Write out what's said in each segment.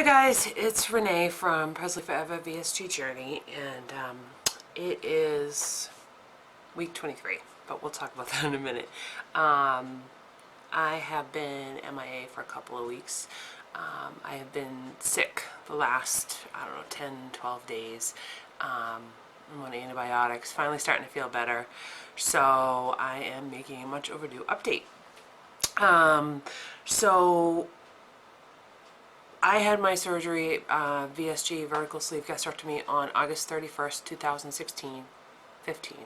Hi guys, it's Renee from Post Op VSG Journey, and it is week 23, but we'll talk about that in a minute. I have been MIA for a couple of weeks. I have been sick the last, 10, 12 days. I'm on antibiotics, finally starting to feel better, so I am making a much overdue update. So I had my surgery, VSG, vertical sleeve gastrectomy, on August 31st, 2016, 15,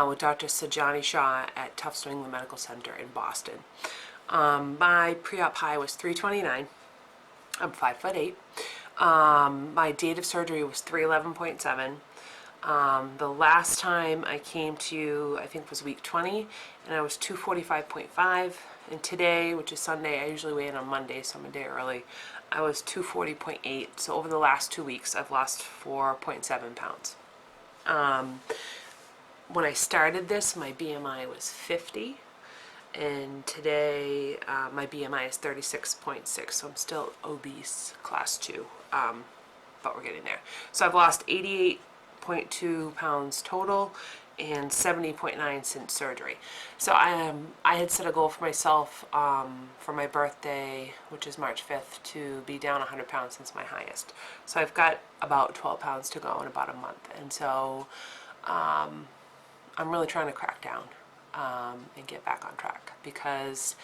with Dr. Sajani Shah at Tufts New England Medical Center in Boston. My pre-op high was 329. I'm 5'8". My date of surgery was 311.7. The last time I came to you, I think, was week 20, and I was 245.5. And today, which is Sunday, I usually weigh in on Monday, so I'm a day early, I was 240.8. So over the last 2 weeks, I've lost 4.7 pounds. When I started this, my BMI was 50. And today, my BMI is 36.6, so I'm still obese, class 2, but we're getting there. So I've lost 88.2 pounds total and 70.9 since surgery. So I had set a goal for myself for my birthday, which is March 5th, to be down 100 pounds since my highest. So I've got about 12 pounds to go in about a month, and so I'm really trying to crack down and get back on track, because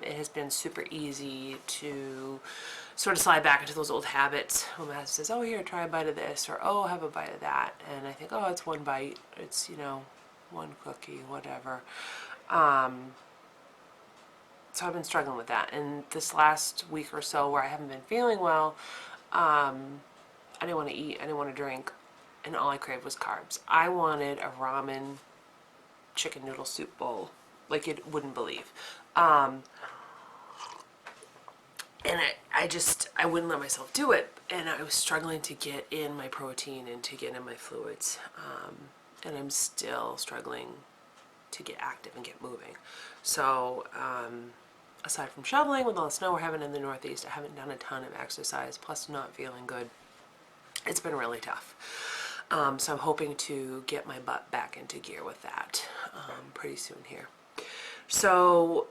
it has been super easy to sort of slide back into those old habits. When my husband says, oh, here, try a bite of this, or oh, have a bite of that, and I think, oh, it's one bite, it's, one cookie, whatever. So I've been struggling with that, and this last week or so where I haven't been feeling well, I didn't want to eat, I didn't want to drink, and all I craved was carbs. I wanted a ramen chicken noodle soup bowl like you wouldn't believe. And I wouldn't let myself do it, and I was struggling to get in my protein and to get in my fluids, and I'm still struggling to get active and get moving. So aside from shoveling with all the snow we're having in the Northeast, I haven't done a ton of exercise, plus not feeling good. It's been really tough. So I'm hoping to get my butt back into gear with that pretty soon here. So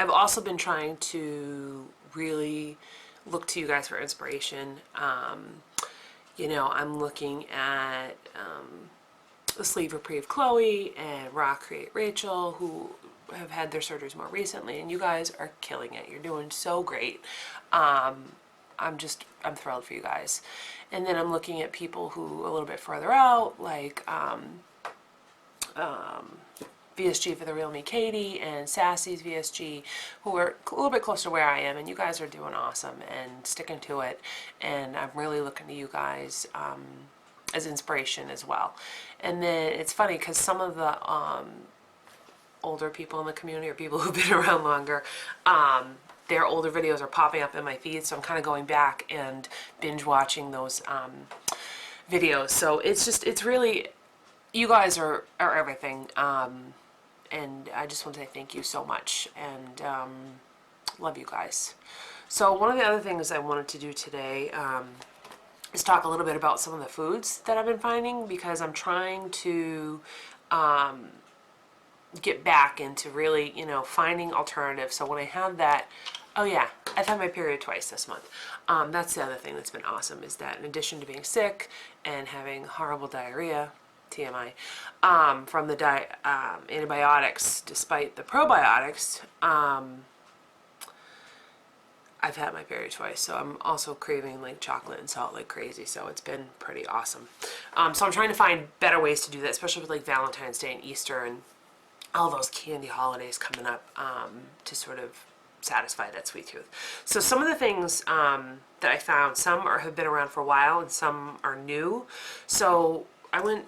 I've also been trying to really look to you guys for inspiration. I'm looking at the Sleeve Reprieve Chloe and Raw Create Rachel, who have had their surgeries more recently, and you guys are killing it. You're doing so great. I'm thrilled for you guys. And then I'm looking at people who a little bit further out, like VSG for the Real Me Katie and Sassy's VSG, who are a little bit closer to where I am, and you guys are doing awesome and sticking to it, and I'm really looking to you guys as inspiration as well. And then it's funny because some of the older people in the community, or people who've been around longer, their older videos are popping up in my feed, so I'm kind of going back and binge watching those videos. So it's really, you guys are everything, and I just want to say thank you so much, and love you guys. So one of the other things I wanted to do today is talk a little bit about some of the foods that I've been finding, because I'm trying to get back into really, finding alternatives. So when I have that, oh yeah, I've had my period twice this month. That's the other thing that's been awesome, is that in addition to being sick and having horrible diarrhea, TMI, from the antibiotics, despite the probiotics, I've had my period twice, so I'm also craving like chocolate and salt like crazy, so it's been pretty awesome. So I'm trying to find better ways to do that, especially with like Valentine's Day and Easter and all those candy holidays coming up, to sort of satisfy that sweet tooth. So some of the things that I found, some have been around for a while and some are new. So I went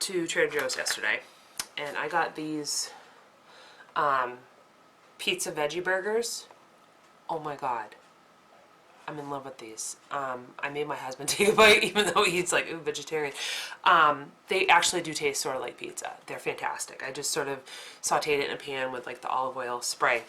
to Trader Joe's yesterday, and I got these pizza veggie burgers. Oh my god, I'm in love with these. I made my husband take a bite, even though he's like vegetarian. They actually do taste sort of like pizza. They're fantastic. I just sort of sauteed it in a pan with like the olive oil spray.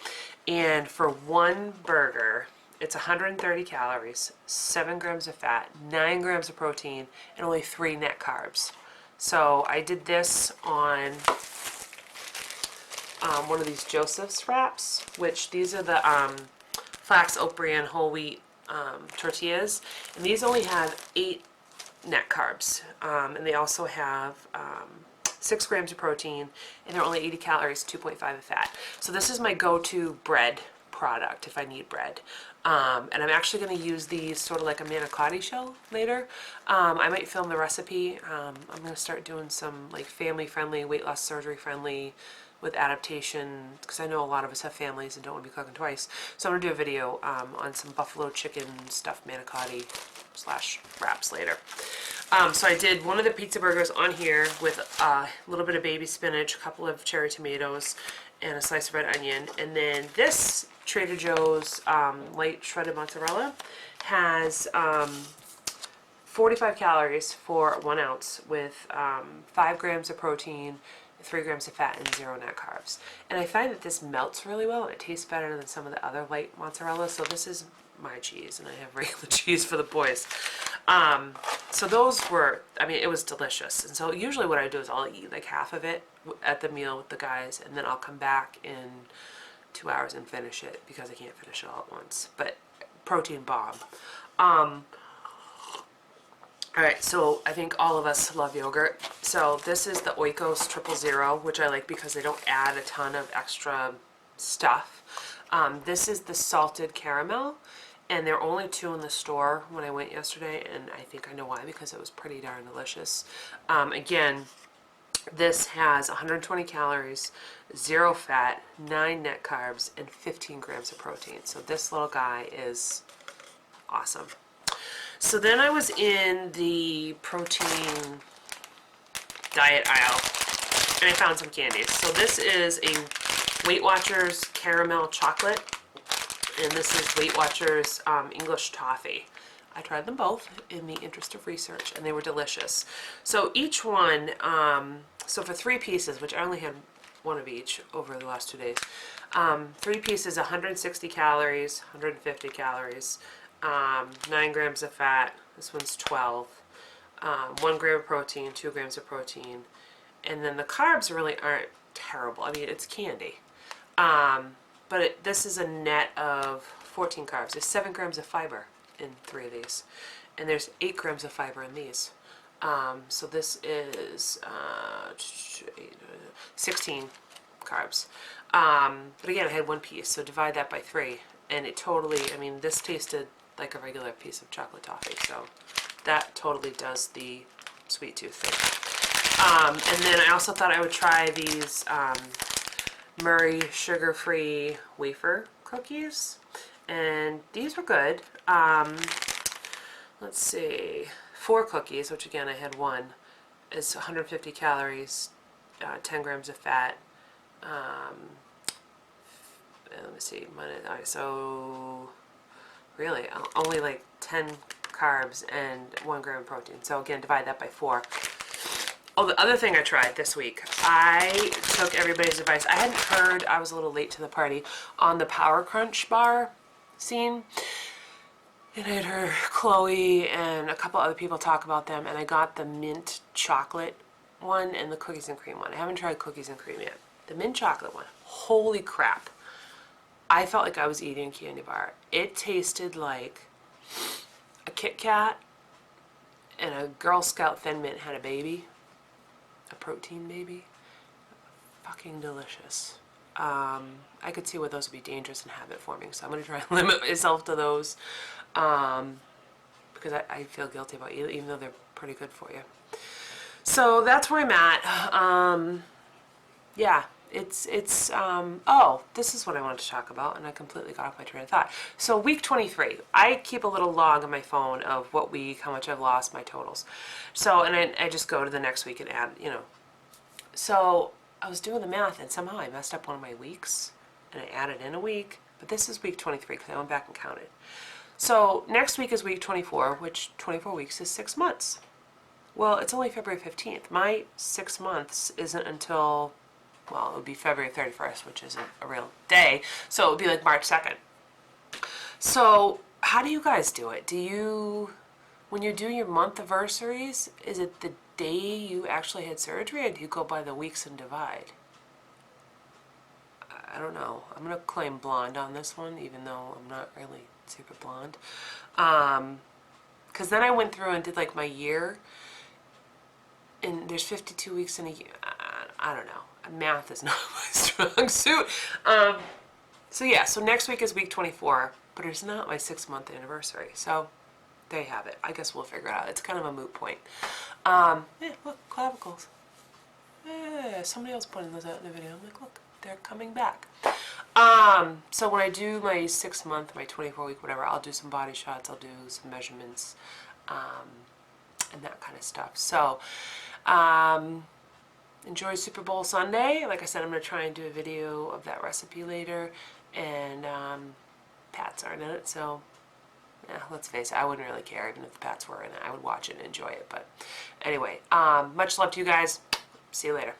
And for one burger, It's 130 calories, 7 grams of fat, 9 grams of protein, and only 3 net carbs. So I did this on one of these Joseph's wraps, which these are the flax, oat bran, whole wheat tortillas, and these only have 8 net carbs, and they also have 6 grams of protein, and they're only 80 calories, 2.5 of fat. So this is my go-to bread product if I need bread. And I'm actually going to use these sort of like a manicotti shell later. I might film the recipe. I'm going to start doing some like family-friendly, weight loss surgery-friendly with adaptation, because I know a lot of us have families and don't want to be cooking twice. So I'm going to do a video on some buffalo chicken stuffed manicotti / wraps later. So I did one of the pizza burgers on here with a little bit of baby spinach, a couple of cherry tomatoes, and a slice of red onion. And then this Trader Joe's light shredded mozzarella has 45 calories for 1 ounce with 5 grams of protein, 3 grams of fat, and 0 net carbs. And I find that this melts really well and it tastes better than some of the other light mozzarella. So this is my cheese, and I have regular cheese for the boys. So those were, I mean, it was delicious. And so usually what I do is I'll eat like half of it at the meal with the guys, and then I'll come back in 2 hours and finish it because I can't finish it all at once. But protein bomb. Alright, so I think all of us love yogurt. So this is the Oikos 000, which I like because they don't add a ton of extra stuff. This is the salted caramel, and there are only 2 in the store when I went yesterday, and I think I know why, because it was pretty darn delicious. Again, this has 120 calories, 0 fat, 9 net carbs, and 15 grams of protein. So this little guy is awesome. So then I was in the protein diet aisle, and I found some candies. So this is a Weight Watchers caramel chocolate, and this is Weight Watchers English toffee. I tried them both in the interest of research, and they were delicious. So each one, so for 3 pieces, which I only had 1 of each over the last 2 days, 3 pieces, 160 calories, 150 calories, 9 grams of fat, this one's 12, 1 gram of protein, 2 grams of protein, and then the carbs really aren't terrible. I mean, it's candy. But this is a net of 14 carbs. There's 7 grams of fiber in 3 of these, and there's 8 grams of fiber in these. So this is 16 carbs. But again, I had 1 piece, so divide that by 3, and it totally, I mean, this tasted like a regular piece of chocolate toffee, so that totally does the sweet tooth thing. And then I also thought I would try these Murray sugar-free wafer cookies, and these were good. Let's see, 4 cookies, which again I had 1, is 150 calories, 10 grams of fat. Let me see, so really only like 10 carbs and 1 gram of protein. So again, divide that by 4. Oh, the other thing I tried this week, I took everybody's advice. I hadn't heard, I was a little late to the party, on the Power Crunch bar scene. And I had heard Chloe and a couple other people talk about them, and I got the mint chocolate one and the cookies and cream one. I haven't tried cookies and cream yet. The mint chocolate one, holy crap. I felt like I was eating a candy bar. It tasted like a Kit Kat and a Girl Scout Thin Mint had a baby. A protein baby. Fucking delicious. I could see where those would be dangerous and habit forming, so I'm going to try and limit myself to those, because I feel guilty about it, even though they're pretty good for you. So that's where I'm at. Yeah, oh, this is what I wanted to talk about, and I completely got off my train of thought. So week 23, I keep a little log on my phone of what week, how much I've lost, my totals. So, and I just go to the next week and add, you know. So I was doing the math, and somehow I messed up one of my weeks, and I added in a week, but this is week 23 because I went back and counted. So next week is week 24, which 24 weeks is 6 months. Well, it's only February 15th. My 6 months isn't until, well, it would be February 31st, which isn't a real day, so it would be like March 2nd. So, how do you guys do it? When you do your month anniversaries, is it the day you actually had surgery, or do you go by the weeks and divide? I don't know. I'm gonna claim blonde on this one, even though I'm not really super blonde. Because then I went through and did like my year, and there's 52 weeks in a year. I don't know. Math is not my strong suit. So yeah, so next week is week 24, but it's not my 6-month anniversary. So there you have it. I guess we'll figure it out. It's kind of a moot point. Yeah, look, clavicles. Yeah, somebody else pointed those out in the video. I'm like, look, they're coming back. So when I do my 6-month, my 24-week, whatever, I'll do some body shots, I'll do some measurements, and that kind of stuff. So, enjoy Super Bowl Sunday. Like I said, I'm going to try and do a video of that recipe later, and Pats aren't in it, so yeah, let's face it, I wouldn't really care even if the Pats were in it. I would watch it and enjoy it, but anyway, much love to you guys. See you later.